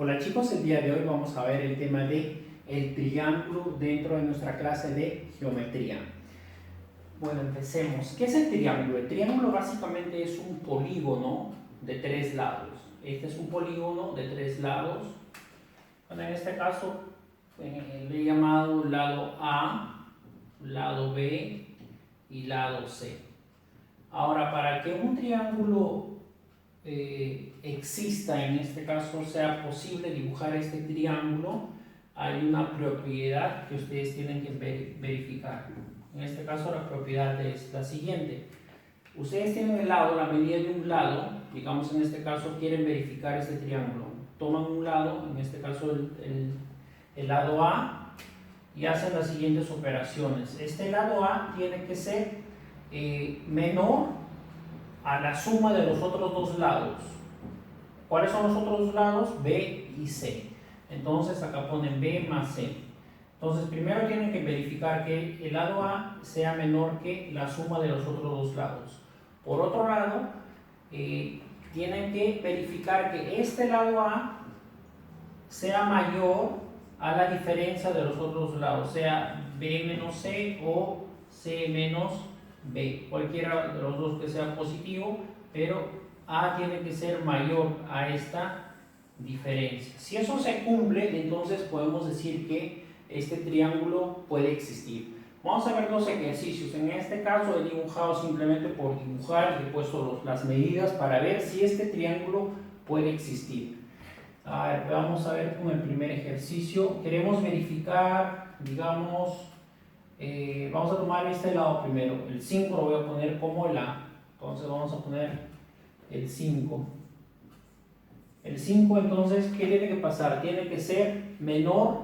Hola chicos, el día de hoy vamos a ver el tema de el triángulo dentro de nuestra clase de geometría. Bueno, empecemos. ¿Qué es el triángulo? El triángulo básicamente es un polígono de tres lados. Este es un polígono de tres lados. Bueno, en este caso le he llamado lado A, lado B y lado C. Ahora, para que un triángulo exista, en este caso sea posible dibujar este triángulo, hay una propiedad que ustedes tienen que verificar. En este caso la propiedad es la siguiente: ustedes tienen el lado, la medida de un lado, digamos en este caso quieren verificar este triángulo, toman un lado, en este caso el lado A, y hacen las siguientes operaciones. Este lado A tiene que ser menor a la suma de los otros dos lados. ¿Cuáles son los otros dos lados? B y C. Entonces acá ponen B más C. Entonces primero tienen que verificar que el lado A sea menor que la suma de los otros dos lados. Por otro lado, tienen que verificar que este lado A sea mayor a la diferencia de los otros lados, sea B menos C o C menos B, cualquiera de los dos que sea positivo, pero A tiene que ser mayor a esta diferencia. Si eso se cumple, entonces podemos decir que este triángulo puede existir. Vamos a ver dos ejercicios. En este caso he dibujado simplemente por dibujar, he puesto las medidas para ver si este triángulo puede existir. A ver, vamos a ver con el primer ejercicio. Queremos verificar, digamos, vamos a tomar este lado primero. El 5 lo voy a poner como el A. Entonces vamos a poner el 5. El 5, entonces, ¿qué tiene que pasar? Tiene que ser menor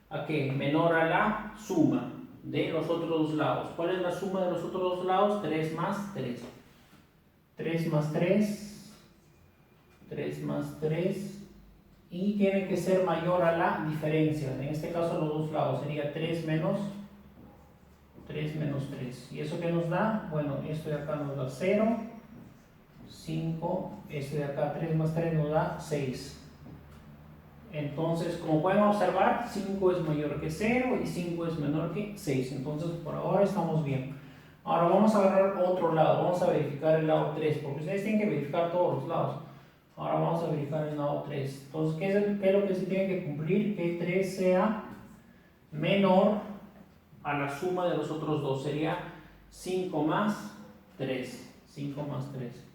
a ¿qué? Menor a la suma de los otros dos lados. ¿Cuál es la suma de los otros dos lados? 3 más 3. 3 más 3. 3 más 3. Y tiene que ser mayor a la diferencia. En este caso los dos lados sería 3 menos 3. ¿Y eso qué nos da? Bueno, esto de acá nos da 0. 5. Esto de acá, 3 más 3 nos da 6. Entonces, como pueden observar, 5 es mayor que 0 y 5 es menor que 6. Entonces, por ahora estamos bien. Ahora vamos a agarrar otro lado. Vamos a verificar el lado 3, porque ustedes tienen que verificar todos los lados. Ahora vamos a verificar el lado 3. Entonces, ¿qué es lo que se tiene que cumplir? Que 3 sea menor a la suma de los otros dos. Sería 5 más 3. 5 más 3.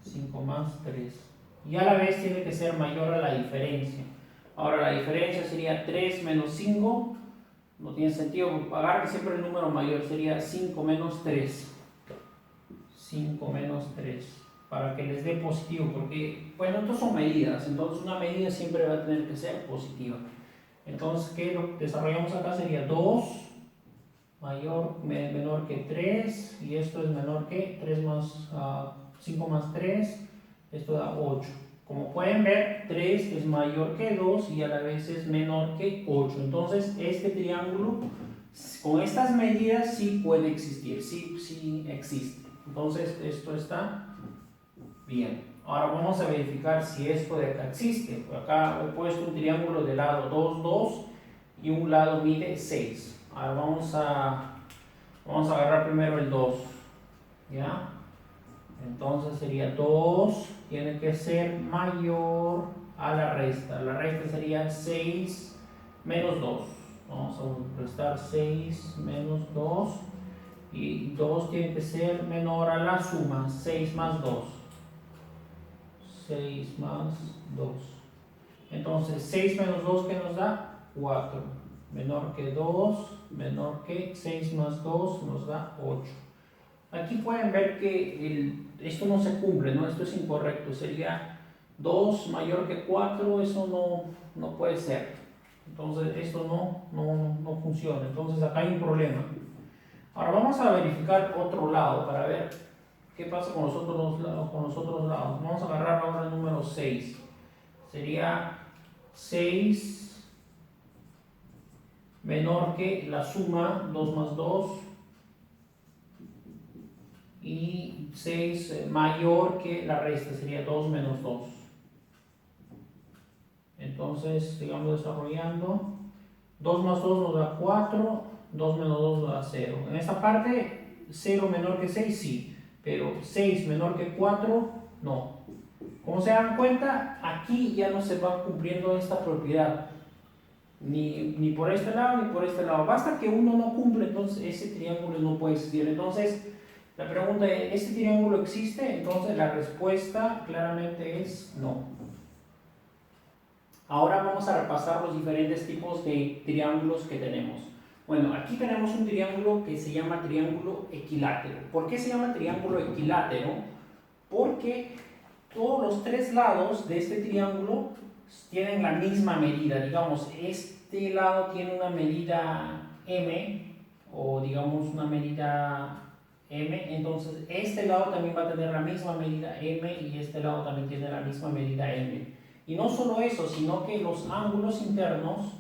5 más 3. Y a la vez tiene que ser mayor a la diferencia. Ahora la diferencia sería 3 menos 5. No tiene sentido, agarren siempre el número mayor. Sería 5 menos 3. 5 menos 3. Para que les dé positivo, porque, bueno, estos son medidas, entonces una medida siempre va a tener que ser positiva. Entonces, ¿qué lo que desarrollamos acá? Sería 2 menor que 3, y esto es menor que 3 más 5 más 3, esto da 8. Como pueden ver, 3 es mayor que 2 y a la vez es menor que 8. Entonces, este triángulo, con estas medidas, sí puede existir, sí existe. Entonces, esto está bien. Ahora vamos a verificar si esto de acá existe. Acá he puesto un triángulo de lado 2, 2 y un lado mide 6. Ahora vamos a agarrar primero el 2. ¿Ya? Entonces sería 2, tiene que ser mayor a la resta. La resta sería 6 menos 2. Vamos a restar 6 menos 2. Y 2 tiene que ser menor a la suma, 6 más 2. 6 más 2. Entonces 6 menos 2, ¿qué nos da? 4. Menor que 2, menor que 6 más 2 nos da 8. Aquí pueden ver que esto no se cumple, ¿no? Esto es incorrecto. Sería 2 mayor que 4, eso no puede ser. Entonces esto no funciona. Entonces acá hay un problema. Ahora vamos a verificar otro lado para ver qué pasa con los otros lados. Vamos a agarrar ahora el número 6. Sería 6 menor que la suma 2 más 2 y 6 mayor que la resta, sería 2 menos 2. Entonces, sigamos desarrollando. 2 más 2 nos da 4, 2 menos 2 nos da 0. En esta parte, 0 menor que 6, sí, pero 6 menor que 4, no. Como se dan cuenta, aquí ya no se va cumpliendo esta propiedad. Ni por este lado ni por este lado. Basta que uno no cumple, entonces ese triángulo no puede existir. Entonces, la pregunta es, ¿este triángulo existe? Entonces la respuesta claramente es no. Ahora vamos a repasar los diferentes tipos de triángulos que tenemos. Bueno, aquí tenemos un triángulo que se llama triángulo equilátero. ¿Por qué se llama triángulo equilátero? Porque todos los tres lados de este triángulo tienen la misma medida. Digamos, este lado tiene una medida m, o digamos una medida m, entonces este lado también va a tener la misma medida m y este lado también tiene la misma medida m. Y no solo eso, sino que los ángulos internos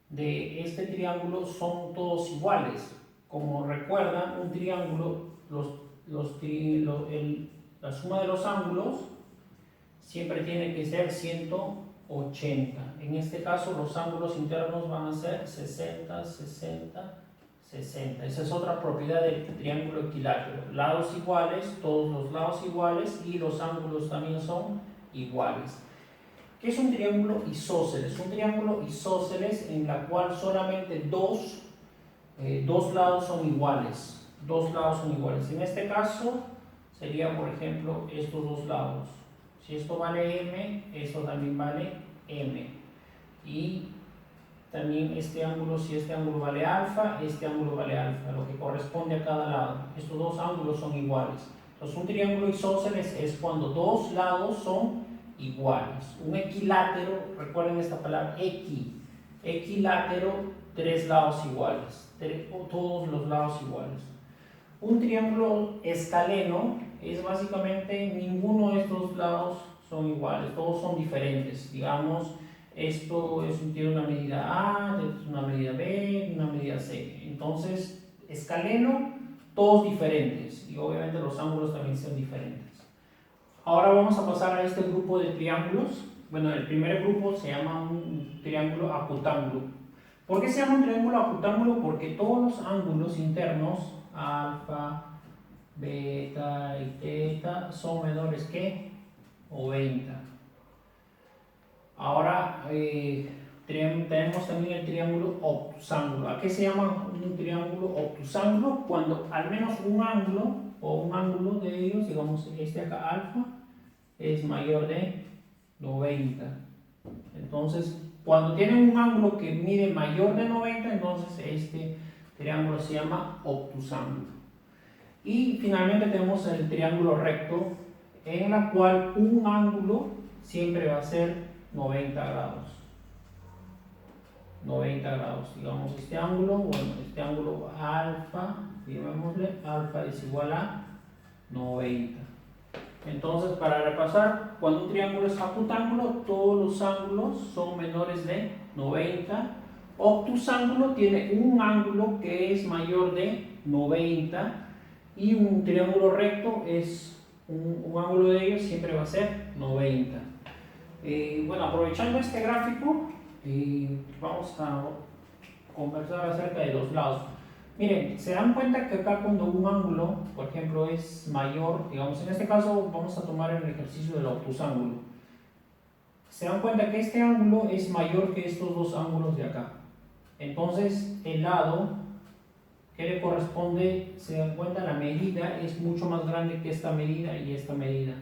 de este triángulo son todos iguales. Como recuerdan, un triángulo, la suma de los ángulos siempre tiene que ser 180. En este caso, los ángulos internos van a ser 60, 60, 60. Esa es otra propiedad del triángulo equilátero. Lados iguales, todos los lados iguales y los ángulos también son iguales. ¿Qué es un triángulo isósceles? Un triángulo isósceles en la cual solamente dos lados son iguales. Dos lados son iguales. En este caso sería, por ejemplo, estos dos lados. Si esto vale m, esto también vale m. Y también este ángulo, si este ángulo vale alfa, este ángulo vale alfa, lo que corresponde a cada lado. Estos dos ángulos son iguales. Entonces un triángulo isósceles es cuando dos lados son iguales. Un equilátero, recuerden esta palabra, equilátero, tres lados iguales, todos los lados iguales. Un triángulo escaleno es básicamente ninguno de estos lados son iguales, todos son diferentes. Digamos, esto tiene una medida A, una medida B, una medida C. Entonces, escaleno, todos diferentes y obviamente los ángulos también son diferentes. Ahora vamos a pasar a este grupo de triángulos. Bueno, el primer grupo se llama un triángulo acutángulo. ¿Por qué se llama un triángulo acutángulo? Porque todos los ángulos internos, alfa, beta y teta, son menores que 90. Ahora tenemos también el triángulo obtusángulo. ¿A qué se llama un triángulo obtusángulo? Cuando al menos un ángulo o un ángulo de ellos, digamos este acá alfa, es mayor de 90. Entonces, cuando tienen un ángulo que mide mayor de 90, entonces este triángulo se llama obtusángulo. Y finalmente tenemos el triángulo recto, en la cual un ángulo siempre va a ser 90 grados. 90 grados, digamos este ángulo, bueno, este ángulo alfa, llamémosle, alfa es igual a 90. Entonces, para repasar, cuando un triángulo es acutángulo, todos los ángulos son menores de 90. Obtusángulo tiene un ángulo que es mayor de 90 y un triángulo recto es un ángulo de ellos siempre va a ser 90. Bueno, aprovechando este gráfico, vamos a conversar acerca de los lados. Miren, se dan cuenta que acá cuando un ángulo, por ejemplo, es mayor, digamos, en este caso vamos a tomar el ejercicio del obtusángulo. Se dan cuenta que este ángulo es mayor que estos dos ángulos de acá. Entonces, el lado que le corresponde, se dan cuenta, la medida es mucho más grande que esta medida y esta medida,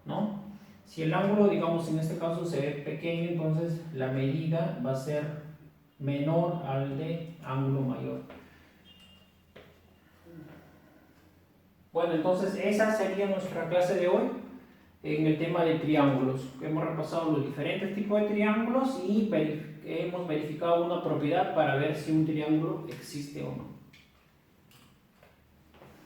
¿no? Si el ángulo, digamos, en este caso se ve pequeño, entonces la medida va a ser menor al de ángulo mayor. Bueno, entonces esa sería nuestra clase de hoy en el tema de triángulos. Hemos repasado los diferentes tipos de triángulos y hemos verificado una propiedad para ver si un triángulo existe o no.